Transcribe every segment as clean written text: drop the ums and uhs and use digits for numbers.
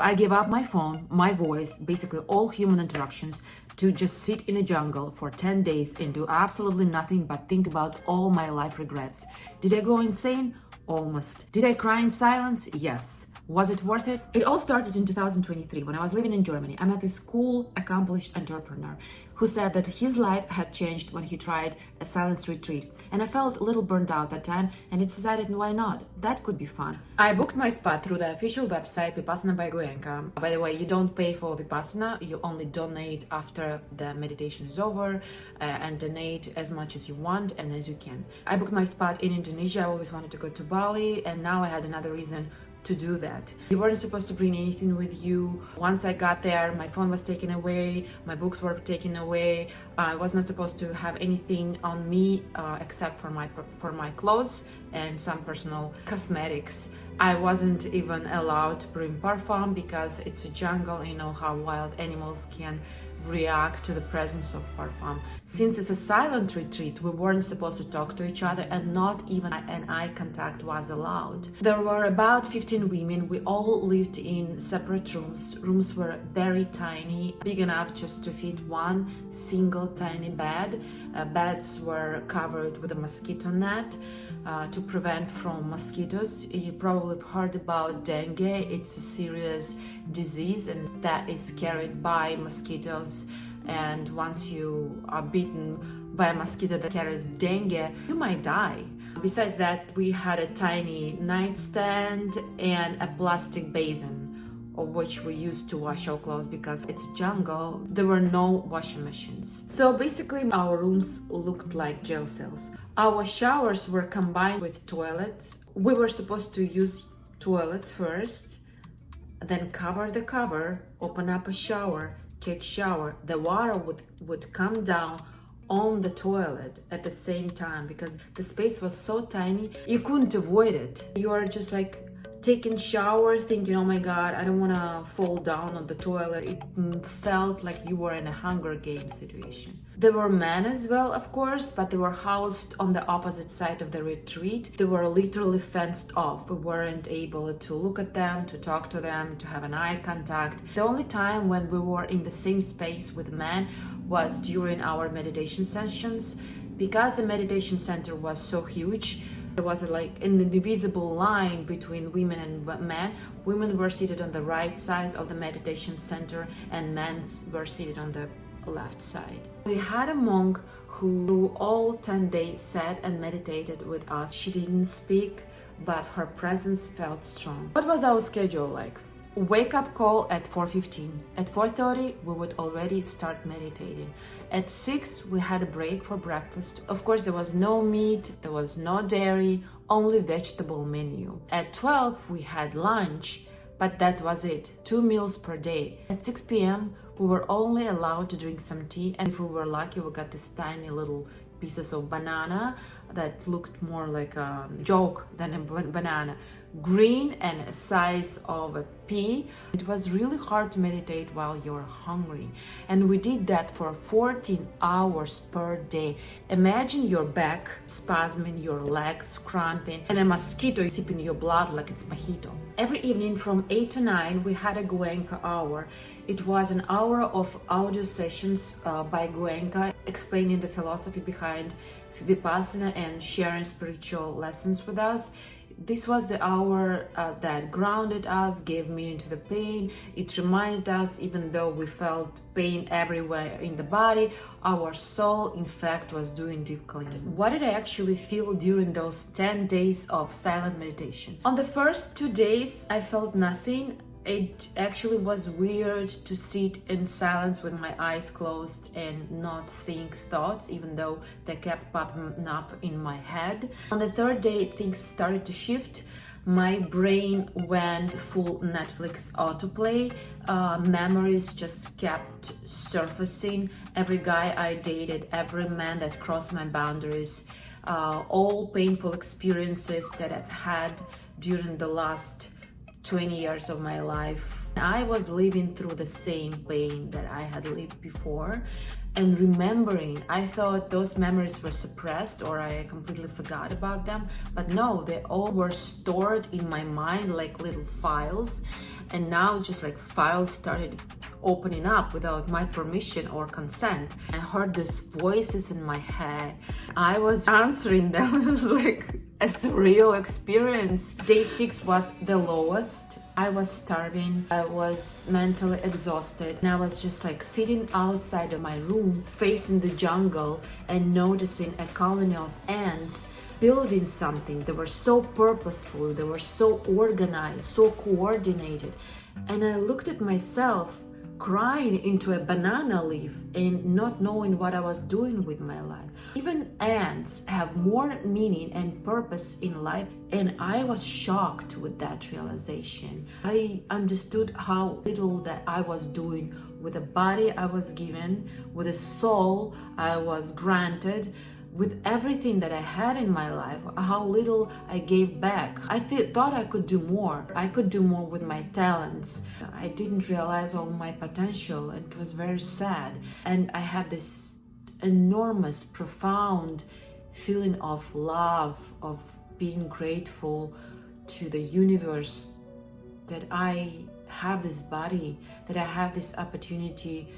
I gave up my phone, my voice, basically all human interactions to just sit in a jungle for 10 days and do absolutely nothing but think about all my life regrets. Did I go insane? Almost. Did I cry in silence? Yes. Was it worth it? It all started in 2023 when I was living in Germany. I met this cool, accomplished entrepreneur who said that his life had changed when he tried a silence retreat. And I felt a little burnt out that time and it decided why not? That could be fun. I booked my spot through the official website Vipassana by Goenka. By the way, you don't pay for Vipassana, you only donate after the meditation is over and donate as much as you want and as you can. I booked my spot in Indonesia. I always wanted to go to Bali and now I had another reason to do that. You weren't supposed to bring anything with you. Once I got there, my phone was taken away, my books were taken away. I was not supposed to have anything on me except for my clothes and some personal cosmetics. I wasn't even allowed to bring parfum because it's a jungle. You know how wild animals can react to the presence of parfum. Since it's a silent retreat, we weren't supposed to talk to each other and not even an eye contact was allowed. There were about 15 women. We all lived in separate rooms. Rooms were very tiny, big enough just to fit one single tiny bed. Beds were covered with a mosquito net to prevent from mosquitoes. You probably have heard about dengue. It's a serious disease and that is carried by mosquitoes, and once you are bitten by a mosquito that carries dengue, you might die. Besides that, we had a tiny nightstand and a plastic basin of which we used to wash our clothes because it's a jungle. There were no washing machines. So basically our rooms looked like jail cells. Our showers were combined with toilets. We were supposed to use toilets first, then cover the cover, open up a shower, take shower. The water would come down on the toilet at the same time because the space was so tiny, you couldn't avoid it. You are just like taking shower thinking, oh my god, I don't want to fall down on the toilet. It felt like you were in a Hunger Games situation. There were men as well, of course, but they were housed on the opposite side of the retreat. They were literally fenced off. We weren't able to look at them, to talk to them, to have an eye contact. The only time when we were in the same space with men was during our meditation sessions. Because the meditation center was so huge, there was like an invisible line between women and men. Women were seated on the right side of the meditation center and men were seated on the left side. We had a monk who through all 10 days sat and meditated with us. She didn't speak, but her presence felt strong. What was our schedule like? Wake up call at 4:15. At 4:30 we would already start meditating. At 6 we had a break for breakfast. Of course there was no meat, there was no dairy, only vegetable menu. At 12 we had lunch, but that was it. 2 meals per day. At 6 p.m. we were only allowed to drink some tea, and if we were lucky we got this tiny little pieces of banana that looked more like a joke than a banana, green and a size of a pea. It was really hard to meditate while you're hungry, and we did that for 14 hours per day. Imagine your back spasming, your legs cramping, and a mosquito sipping your blood like it's mojito. Every evening from 8 to 9 we had a Goenka hour. It was an hour of audio sessions by Goenka explaining the philosophy behind Vipassana and sharing spiritual lessons with us. This was the hour that grounded us, gave meaning to the pain. It reminded us, even though we felt pain everywhere in the body, our soul, in fact, was doing deep cleansing. What did I actually feel during those 10 days of silent meditation? On the first 2 days, I felt nothing. It actually was weird to sit in silence with my eyes closed and not think thoughts, even though they kept popping up in my head. On the third day, things started to shift. My brain went full Netflix autoplay. Memories just kept surfacing. Every guy I dated, every man that crossed my boundaries, all painful experiences that I've had during the last 20 years of my life I was living through the same pain that I had lived before, and remembering, I thought those memories were suppressed or I completely forgot about them, but no, they all were stored in my mind like little files, and now just like files started opening up without my permission or consent. I heard these voices in my head. I was answering them. It was like a surreal experience. Day 6 was the lowest. I was starving, I was mentally exhausted, and I was just like sitting outside of my room facing the jungle and noticing a colony of ants building something. They were so purposeful, they were so organized, so coordinated. And I looked at myself crying into a banana leaf and not knowing what I was doing with my life. Even ants have more meaning and purpose in life, and I was shocked with that realization. I understood how little that I was doing with the body I was given, with the soul I was granted, with everything that I had in my life, how little I gave back. I thought I could do more. I could do more with my talents. I didn't realize all my potential, and it was very sad. And I had this enormous, profound feeling of love, of being grateful to the universe that I have this body, that I have this opportunity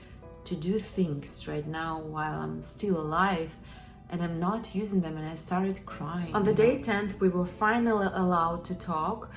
to do things right now while I'm still alive, and I'm not using them, and I started crying. On the day 10th, we were finally allowed to talk.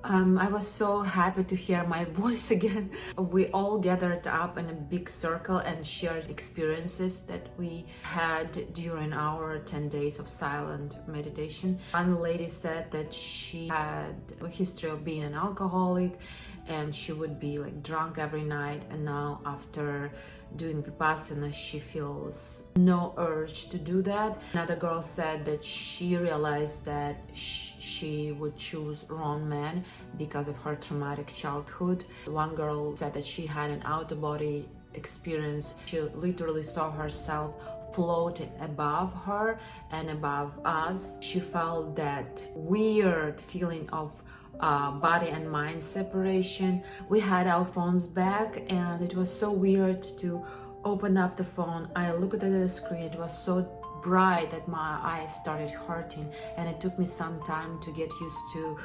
I was so happy to hear my voice again. We all gathered up in a big circle and shared experiences that we had during our 10 days of silent meditation. One lady said that she had a history of being an alcoholic, and she would be like drunk every night, and now after doing Vipassana she feels no urge to do that. Another girl said that she realized that she would choose wrong man because of her traumatic childhood. One girl said that she had an out-of-body experience. She literally saw herself floating above her and above us. She felt that weird feeling of body and mind separation. We had our phones back, and it was so weird to open up the phone. I looked at the screen, it was so bright that my eyes started hurting, and it took me some time to get used to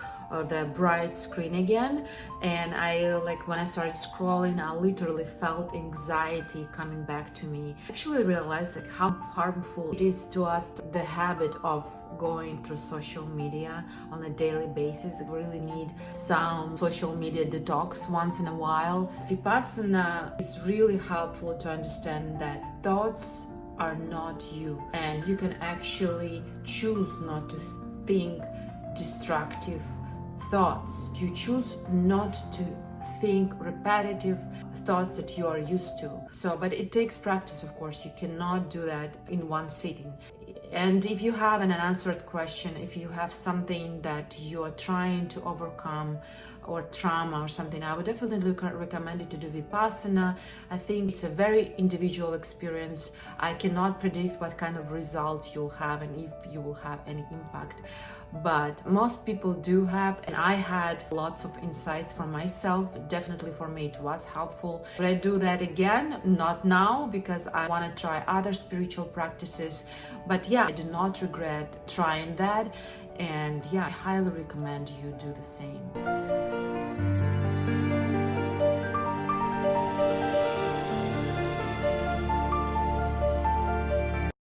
the bright screen again. And when I started scrolling, I literally felt anxiety coming back to me. I actually realized how harmful it is to us, the habit of going through social media on a daily basis. We really need some social media detox once in a while. Vipassana is really helpful to understand that thoughts are not you, and you can actually choose not to think destructive thoughts. You choose not to think repetitive thoughts that you are used to. But it takes practice, of course. You cannot do that in one sitting. And if you have an unanswered question, if you have something that you are trying to overcome, or trauma or something, I would definitely recommend you to do Vipassana. I think it's a very individual experience. I cannot predict what kind of results you'll have and if you will have any impact, but most people do have, and I had lots of insights for myself. Definitely for me it was helpful. Would I do that again? Not now, because I want to try other spiritual practices, but yeah, I do not regret trying that. And yeah, I highly recommend you do the same.